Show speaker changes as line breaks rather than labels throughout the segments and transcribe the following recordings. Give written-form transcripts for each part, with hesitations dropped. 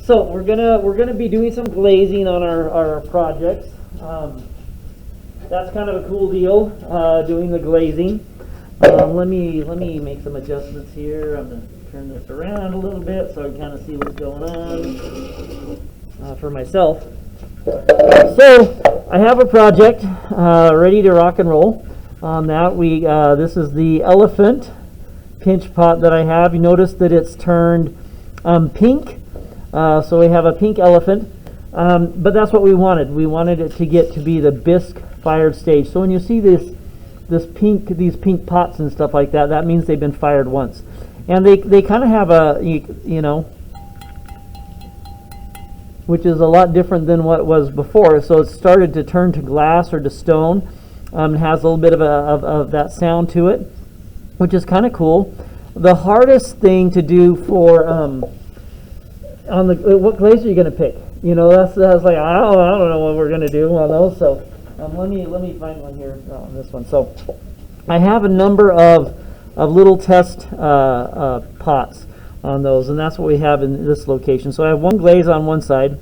So we're gonna be doing some glazing on our projects. That's kind of a cool deal, doing the glazing. Let me make some adjustments here. I'm gonna turn this around a little bit so I can kind of see what's going on for myself. So I have a project ready to rock and roll. On that, this is the elephant pinch pot that I have. You notice that it's turned pink. So we have a pink elephant, but that's what we wanted. We wanted it to get to be the bisque fired stage. So when you see these pink pots and stuff like that, that means they've been fired once. And they kind of have which is a lot different than what it was before. So it started to turn to glass or to stone. It has a little bit of that sound to it, which is kind of cool. The hardest thing to do for what glaze are you going to pick? That's like I don't know what we're going to do on those. So let me find one here on this one. So I have a number of little test pots on those, and that's what we have in this location. So I have one glaze on one side,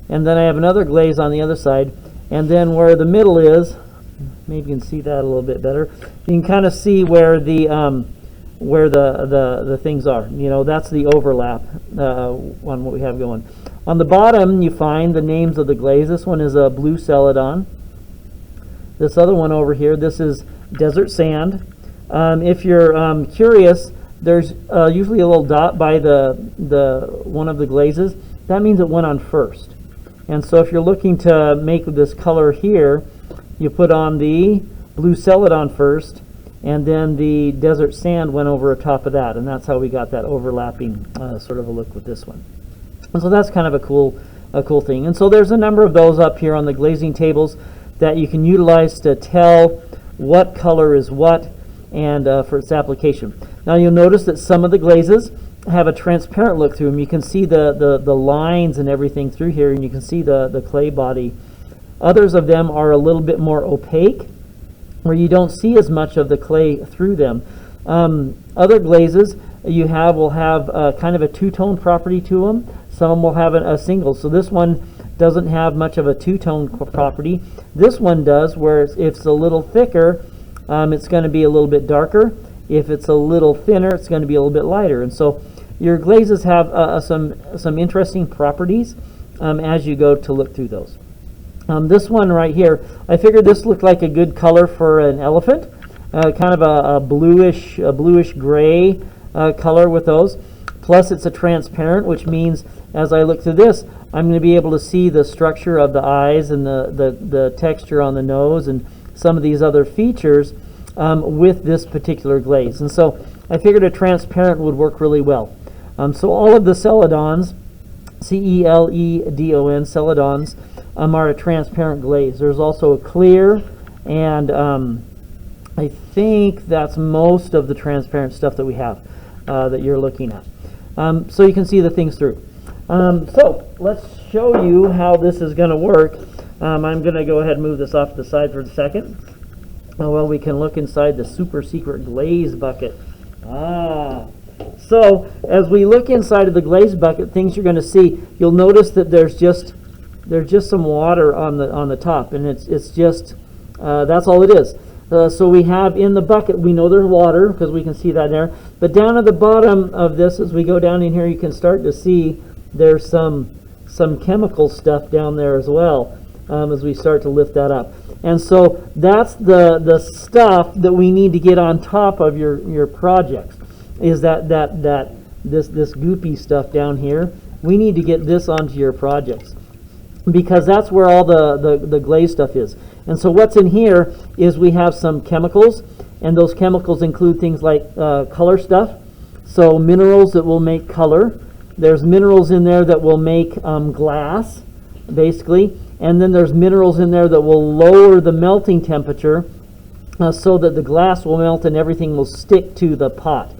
and then I have another glaze on the other side, and then where the middle is, maybe you can see that a little bit better. You can kind of see where the things are. That's the overlap on what we have going. On the bottom, you find the names of the glaze. This one is a blue celadon. This other one over here, this is desert sand. If you're curious, there's usually a little dot by the one of the glazes. That means it went on first. And so if you're looking to make this color here, you put on the blue celadon first, and then the desert sand went over top of that, and that's how we got that overlapping sort of a look with this one. And so that's kind of a cool thing. And so there's a number of those up here on the glazing tables that you can utilize to tell what color is what and for its application. Now you'll notice that some of the glazes have a transparent look through them. You can see the lines and everything through here, and you can see the clay body. Others of them are a little bit more opaque, where you don't see as much of the clay through them. Other glazes will have kind of a two-tone property to them. Some of them will have a single. So this one doesn't have much of a two-tone property. This one does, where if it's a little thicker, it's going to be a little bit darker. If it's a little thinner, it's going to be a little bit lighter. And so your glazes have some interesting properties as you go to look through those. This one right here, I figured this looked like a good color for an elephant, kind of a bluish gray color with those. Plus it's a transparent, which means as I look through this, I'm going to be able to see the structure of the eyes and the texture on the nose and some of these other features with this particular glaze. And so I figured a transparent would work really well. So all of the celadons, C-E-L-E-D-O-N, celadons, are a transparent glaze. There's also a clear, and I think that's most of the transparent stuff that we have that you're looking at. So you can see the things through. So let's show you how this is going to work. I'm going to go ahead and move this off to the side for a second. Well, we can look inside the super secret glaze bucket. So as we look inside of the glaze bucket, things you're going to see, you'll notice that there's just some water on the top, and it's just that's all it is. So we have in the bucket, we know there's water because we can see that there, but down at the bottom of this, as we go down in here, you can start to see there's some chemical stuff down there as well, as we start to lift that up. And so that's the stuff that we need to get on top of your projects, is this goopy stuff down here. We need to get this onto your projects, because that's where all the glaze stuff is. And so what's in here is we have some chemicals, and those chemicals include things like color stuff, so minerals that will make color. There's minerals in there that will make glass, basically, and then there's minerals in there that will lower the melting temperature so that the glass will melt and everything will stick to the pot.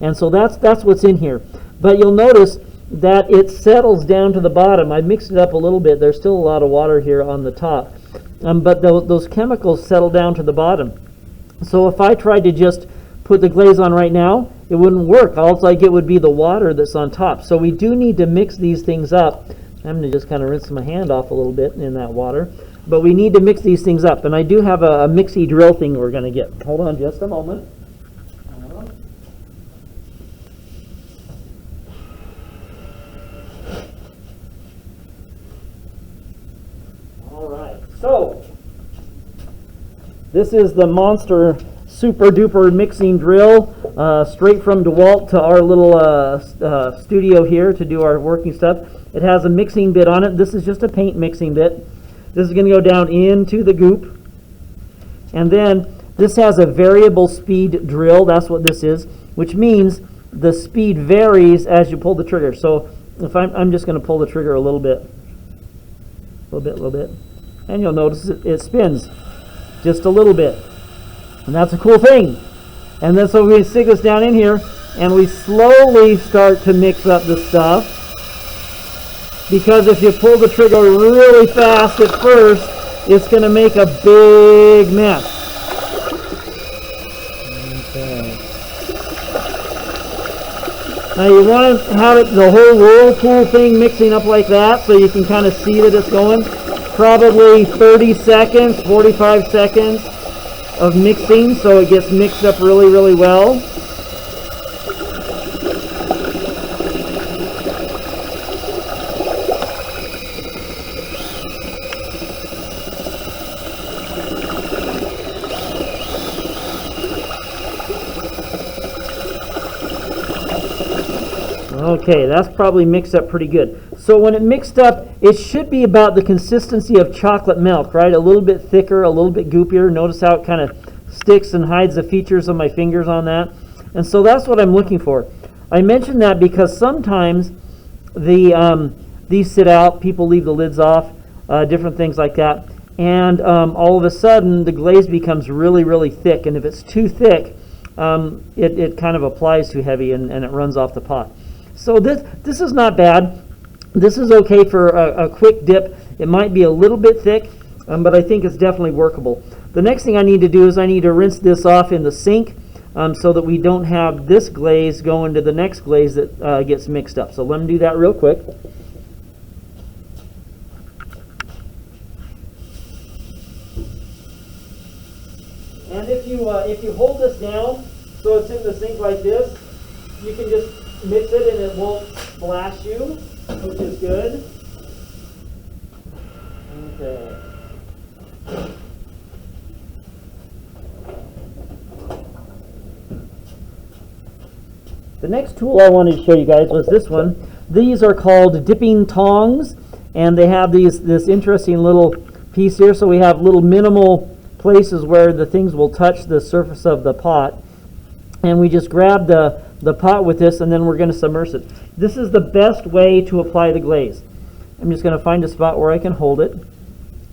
And so that's what's in here. But you'll notice that it settles down to the bottom. I mixed it up a little bit. There's still a lot of water here on the top. But those chemicals settle down to the bottom. So if I tried to just put the glaze on right now, it wouldn't work. All I get would be the water that's on top. So we do need to mix these things up. I'm going to just kind of rinse my hand off a little bit in that water. But we need to mix these things up. And I do have a mixy drill thing we're going to get. Hold on just a moment. All right. So this is the Monster Super Duper mixing drill, straight from DeWalt to our little studio here to do our working stuff. It has a mixing bit on it. This is just a paint mixing bit. This is going to go down into the goop. And then this has a variable speed drill. That's what this is, which means the speed varies as you pull the trigger. So if I'm just going to pull the trigger a little bit, and you'll notice it spins just a little bit. And that's a cool thing. And then so we stick this down in here, and we slowly start to mix up the stuff. Because if you pull the trigger really fast at first, it's going to make a big mess. Okay. Now you want to have it, the whole whirlpool thing mixing up like that, so you can kind of see that it's going. Probably 30 seconds, 45 seconds of mixing, so it gets mixed up really, really well. Okay, that's probably mixed up pretty good. So when it mixed up, it should be about the consistency of chocolate milk, right? A little bit thicker, a little bit goopier. Notice how it kind of sticks and hides the features of my fingers on that. And so that's what I'm looking for. I mention that because sometimes these sit out, people leave the lids off, different things like that. And all of a sudden, the glaze becomes really, really thick. And if it's too thick, it kind of applies too heavy and it runs off the pot. So this is not bad. This is okay for a quick dip. It might be a little bit thick, but I think it's definitely workable. The next thing I need to do is I need to rinse this off in the sink so that we don't have this glaze go into the next glaze that gets mixed up. So let me do that real quick. And if you hold this down so it's in the sink like this, you can just mix it and it won't splash you, which is good. Okay. The next tool I wanted to show you guys was this one. These are called dipping tongs, and they have this interesting little piece here. So we have little minimal places where the things will touch the surface of the pot, and we just grab the pot with this, and then we're going to submerge it. This is the best way to apply the glaze. I'm just going to find a spot where I can hold it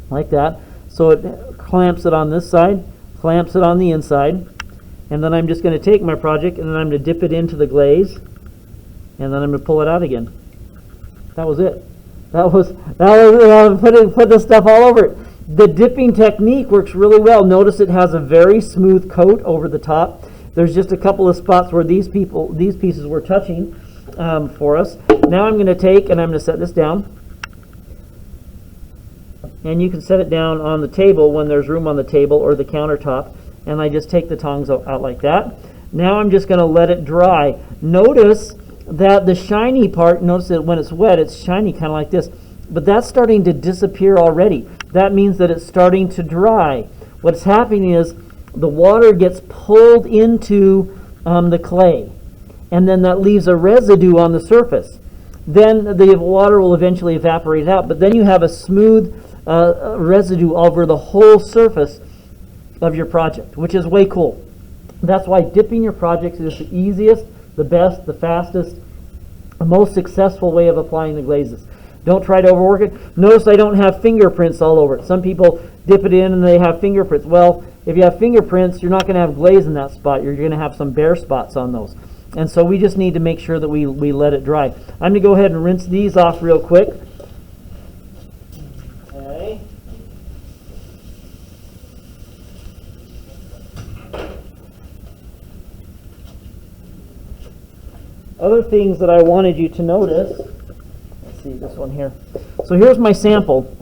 like that. So it clamps it on this side, clamps it on the inside, and then I'm just going to take my project and then I'm going to dip it into the glaze, and then I'm going to pull it out again. That was it. That was put this stuff all over it. The dipping technique works really well. Notice it has a very smooth coat over the top. There's just a couple of spots where these pieces were touching for us. Now I'm going to take and I'm going to set this down. And you can set it down on the table when there's room on the table or the countertop. And I just take the tongs out like that. Now I'm just going to let it dry. Notice that the shiny part, notice that when it's wet, it's shiny kind of like this. But that's starting to disappear already. That means that it's starting to dry. What's happening is the water gets pulled into the clay, and then that leaves a residue on the surface. Then the water will eventually evaporate out, but then you have a smooth residue over the whole surface of your project, which is way cool. That's why dipping your projects is the easiest, the best, the fastest, the most successful way of applying the glazes. Don't try to overwork it. Notice I don't have fingerprints all over it. Some people dip it in and they have fingerprints. Well, if you have fingerprints, you're not going to have glaze in that spot. You're going to have some bare spots on those. And so we just need to make sure that we let it dry. I'm going to go ahead and rinse these off real quick. Okay. other things that I wanted you to notice. Let's see this one here. So here's my sample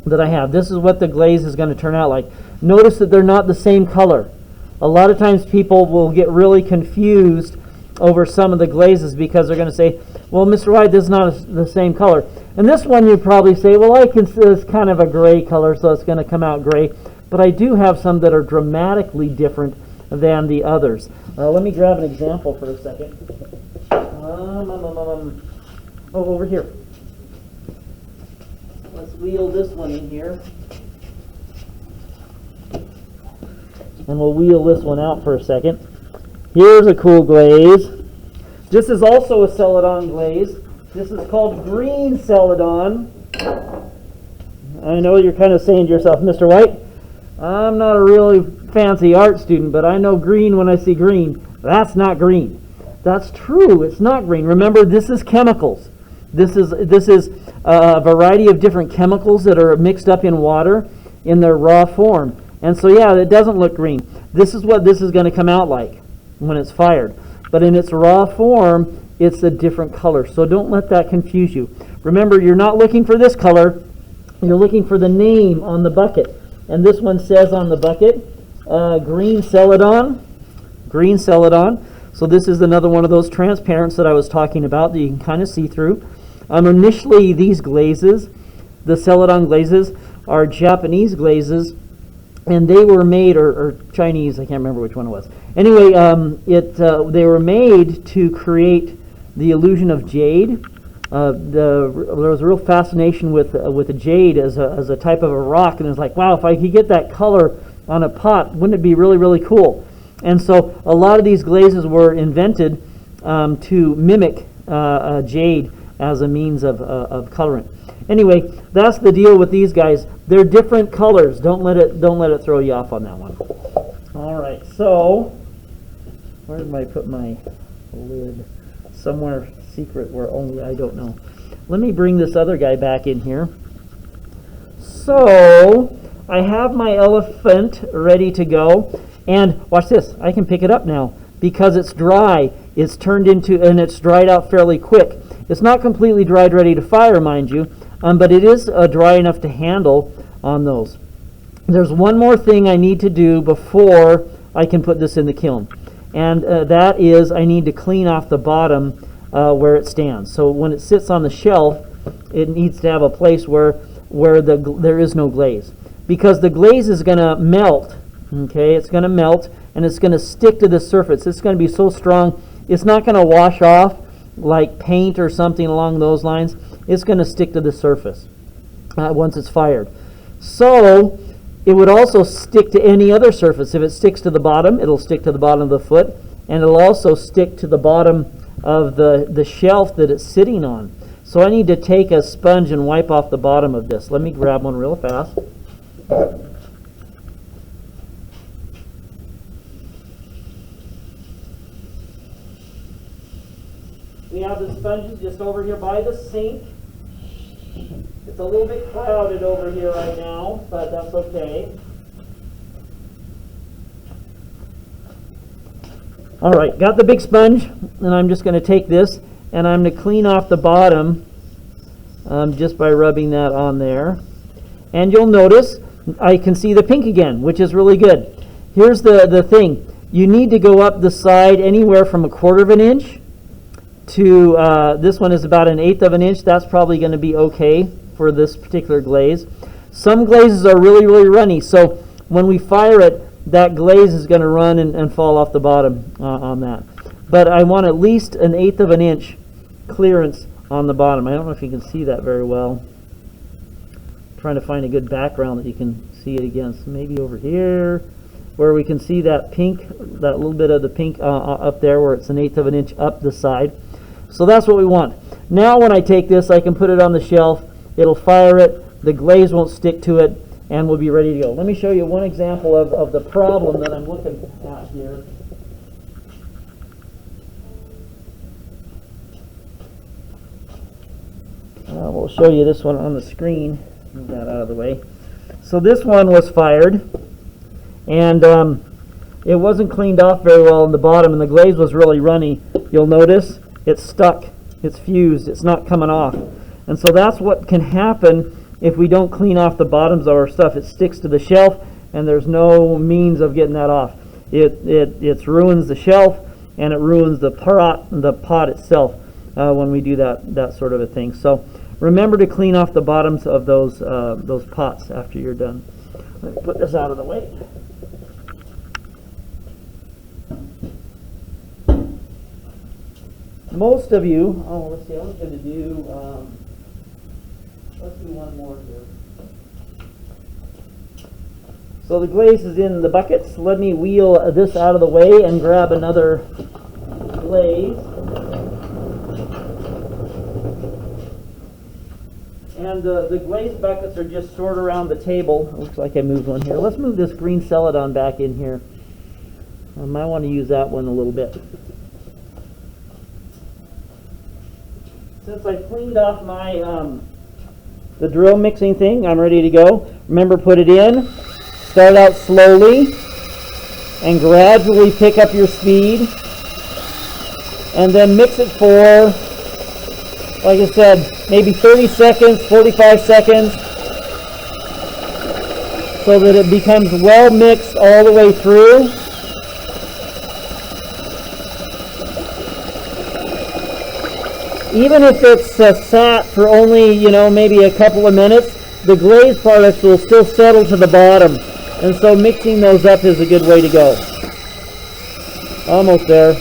that I have. This is what the glaze is going to turn out like. Notice that they're not the same color. A lot of times people will get really confused over some of the glazes because they're going to say, well, Mr. White, this is not the same color. And this one you'd probably say, well, I consider it's kind of a gray color, so it's going to come out gray. But I do have some that are dramatically different than the others. Let me grab an example for a second. Oh, over here. Let's wheel this one in here. And we'll wheel this one out for a second. Here's a cool glaze. This is also a celadon glaze. This is called green celadon. I know you're kind of saying to yourself, Mr. White, I'm not a really fancy art student, but I know green when I see green. That's not green. That's true, it's not green. Remember, this is chemicals. This is a variety of different chemicals that are mixed up in water in their raw form. And so, yeah, it doesn't look green. This is what this is going to come out like when it's fired. But in its raw form, it's a different color. So don't let that confuse you. Remember, you're not looking for this color. You're looking for the name on the bucket. And this one says on the bucket, green celadon. Green celadon. So this is another one of those transparents that I was talking about that you can kind of see through. Initially, these glazes, the celadon glazes, are Japanese glazes. And they were made, or Chinese, I can't remember which one it was. Anyway, they were made to create the illusion of jade. There was a real fascination with the jade as a type of a rock, and it's like, wow, if I could get that color on a pot, wouldn't it be really, really cool? And so a lot of these glazes were invented to mimic jade as a means of colorant. Anyway, that's the deal with these guys. They're different colors. Don't let it throw you off on that one. All right. So, where did I put my lid? Somewhere secret where only I don't know. Let me bring this other guy back in here. So, I have my elephant ready to go. And watch this. I can pick it up now because it's dry. It's turned into, and it's dried out fairly quick. It's not completely dried, ready to fire, mind you. But it is dry enough to handle on those. There's one more thing I need to do before I can put this in the kiln. And that is I need to clean off the bottom where it stands. So when it sits on the shelf, it needs to have a place where there is no glaze. Because the glaze is going to melt. Okay, it's going to melt and it's going to stick to the surface. It's going to be so strong, it's not going to wash off like paint or something along those lines. It's going to stick to the surface once it's fired. So it would also stick to any other surface. If it sticks to the bottom, it'll stick to the bottom of the foot, and it'll also stick to the bottom of the shelf that it's sitting on. So I need to take a sponge and wipe off the bottom of this. Let me grab one real fast. We have the sponges just over here by the sink. It's a little bit crowded over here right now, but that's okay. All right, got the big sponge, and I'm just going to take this, and I'm going to clean off the bottom just by rubbing that on there. And you'll notice I can see the pink again, which is really good. Here's the thing. You need to go up the side anywhere from 1/4 of an inch to, this one is about 1/8 of an inch. That's probably going to be okay for this particular glaze. Some glazes are really, really runny, so when we fire it, that glaze is going to run and fall off the bottom on that. But I want at least 1/8 of an inch clearance on the bottom. I don't know if you can see that very well. I'm trying to find a good background that you can see it against. Maybe over here, where we can see that pink, that little bit of the pink up there where it's 1/8 of an inch up the side. So that's what we want. Now when I take this, I can put it on the shelf. It'll fire it. The glaze won't stick to it, and we'll be ready to go. Let me show you one example of the problem that I'm looking at here. We'll show you this one on the screen. Move that out of the way. So this one was fired, and it wasn't cleaned off very well on the bottom, and the glaze was really runny. You'll notice it's stuck, it's fused, it's not coming off. And so that's what can happen if we don't clean off the bottoms of our stuff. It sticks to the shelf, and there's no means of getting that off. It ruins the shelf, and it ruins the pot itself when we do that sort of a thing. So remember to clean off the bottoms of those pots after you're done. Let me put this out of the way. Most of you, let's see, I was going to do, let's do one more here. So the glaze is in the buckets. Let me wheel this out of the way and grab another glaze. And the glaze buckets are just stored around the table. It looks like I moved one here. Let's move this green celadon back in here. I might want to use that one a little bit. Since I cleaned off my the drill mixing thing, I'm ready to go. Remember, put it in. Start out slowly and gradually pick up your speed. And then mix it for, like I said, maybe 30 seconds, 45 seconds, so that it becomes well mixed all the way through. Even if it's sat for only, maybe a couple of minutes, the glaze products will still settle to the bottom. And so mixing those up is a good way to go. Almost there.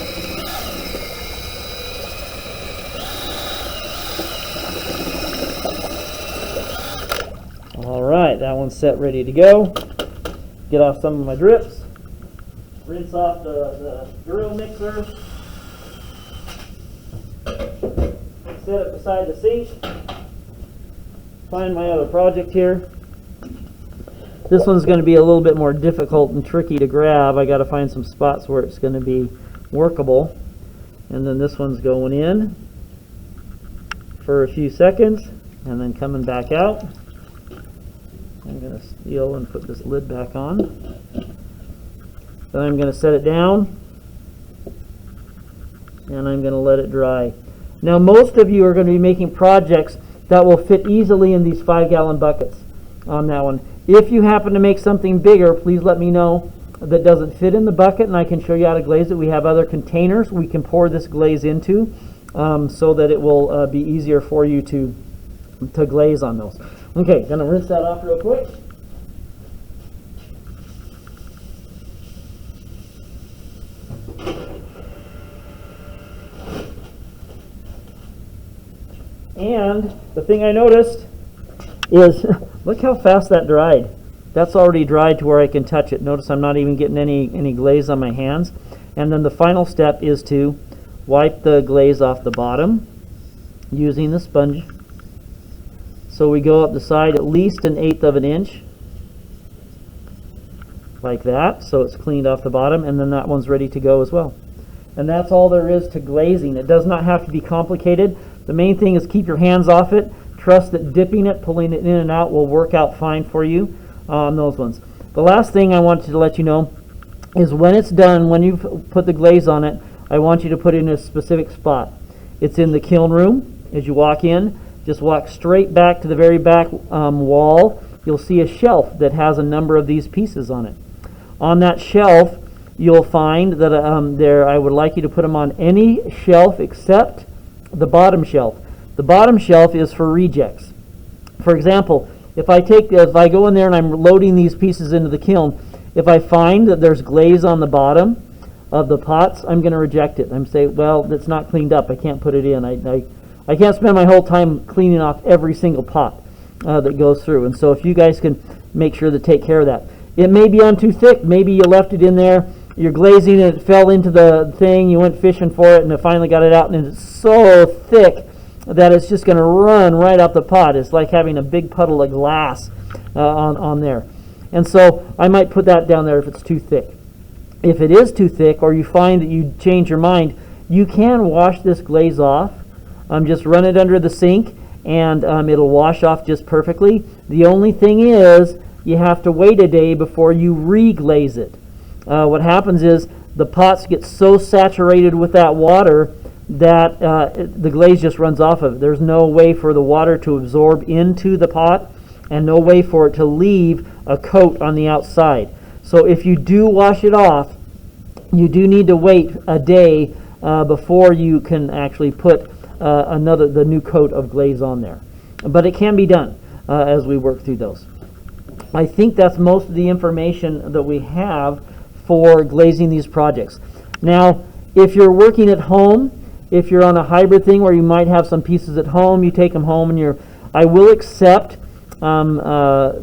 All right, that one's set, ready to go. Get off some of my drips. Rinse off the drill mixer. Set it beside the sink. Find my other project here. This one's going to be a little bit more difficult and tricky to grab. I got to find some spots where it's going to be workable. And then this one's going in for a few seconds and then coming back out. I'm going to steal and put this lid back on. Then I'm going to set it down and I'm going to let it dry. Now, most of you are going to be making projects that will fit easily in these 5-gallon buckets on that one. If you happen to make something bigger, please let me know that doesn't fit in the bucket, and I can show you how to glaze it. We have other containers we can pour this glaze into so that it will be easier for you to glaze on those. Okay, going to rinse that off real quick. And the thing I noticed is, look how fast that dried. That's already dried to where I can touch it. Notice I'm not even getting any glaze on my hands. And then the final step is to wipe the glaze off the bottom using the sponge. So we go up the side at least 1/8 of an inch, like that, so it's cleaned off the bottom, and then that one's ready to go as well. And that's all there is to glazing. It does not have to be complicated. The main thing is keep your hands off it. Trust that dipping it, pulling it in and out will work out fine for you on those ones. The last thing I wanted to let you know is when it's done, when you've put the glaze on it, I want you to put it in a specific spot. It's in the kiln room. As you walk in, just walk straight back to the very back wall. You'll see a shelf that has a number of these pieces on it. On that shelf, you'll find that I would like you to put them on any shelf except the bottom shelf. The bottom shelf is for rejects. For example, if I go in there and I'm loading these pieces into the kiln, if I find that there's glaze on the bottom of the pots, I'm going to reject it. I'm saying, well, it's not cleaned up. I can't put it in. I can't spend my whole time cleaning off every single pot that goes through. And so if you guys can make sure to take care of that. It may be on too thick. Maybe you left it in there. You're glazing and it fell into the thing. You went fishing for it and it finally got it out, and it's so thick that it's just going to run right out the pot. It's like having a big puddle of glass on there. And so I might put that down there if it's too thick. If it is too thick, or you find that you change your mind, you can wash this glaze off. Just run it under the sink and it'll wash off just perfectly. The only thing is you have to wait a day before you re-glaze it. What happens is the pots get so saturated with that water that the glaze just runs off of it. There's no way for the water to absorb into the pot and no way for it to leave a coat on the outside. So if you do wash it off, you do need to wait a day before you can actually put the new coat of glaze on there. But it can be done as we work through those. I think that's most of the information that we have for glazing these projects. Now, if you're working at home, if you're on a hybrid thing where you might have some pieces at home, you take them home and I will accept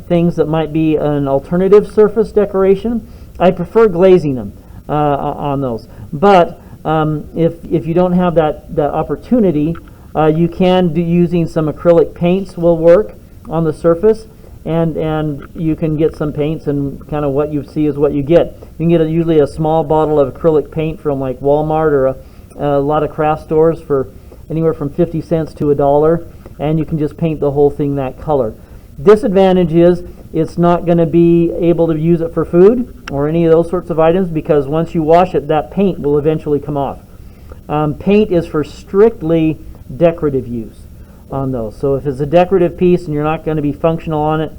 things that might be an alternative surface decoration. I prefer glazing them on those. But if you don't have that opportunity, you can do using some acrylic paints will work on the surface, and you can get some paints, and kind of what you see is what you get. You can get usually a small bottle of acrylic paint from like Walmart or a lot of craft stores for anywhere from 50 cents to $1, and you can just paint the whole thing that color. Disadvantage is it's not going to be able to use it for food or any of those sorts of items, because once you wash it, that paint will eventually come off. Paint is for strictly decorative use on those. So if it's a decorative piece and you're not going to be functional on it,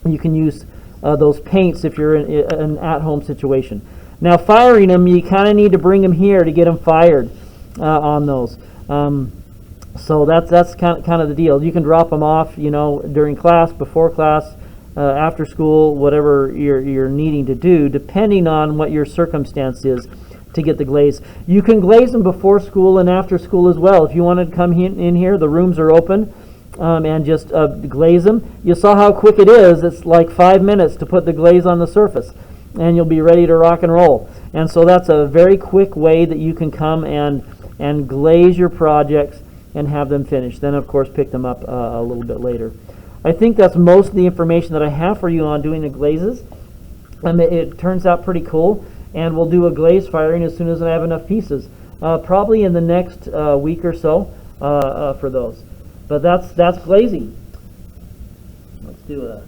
you can use those paints if you're in an at-home situation. Now, firing them, you kind of need to bring them here to get them fired on those. So that's kind of the deal. You can drop them off, during class, before class, after school, whatever you're needing to do, depending on what your circumstance is to get the glaze. You can glaze them before school and after school as well. If you want to come in here, the rooms are open, and just glaze them. You saw how quick it is. It's like 5 minutes to put the glaze on the surface, and you'll be ready to rock and roll. And so that's a very quick way that you can come and glaze your projects and have them finished. Then, of course, pick them up a little bit later. I think that's most of the information that I have for you on doing the glazes. It turns out pretty cool, and we'll do a glaze firing as soon as I have enough pieces, probably in the next week or so for those. But that's glazing. Let's do a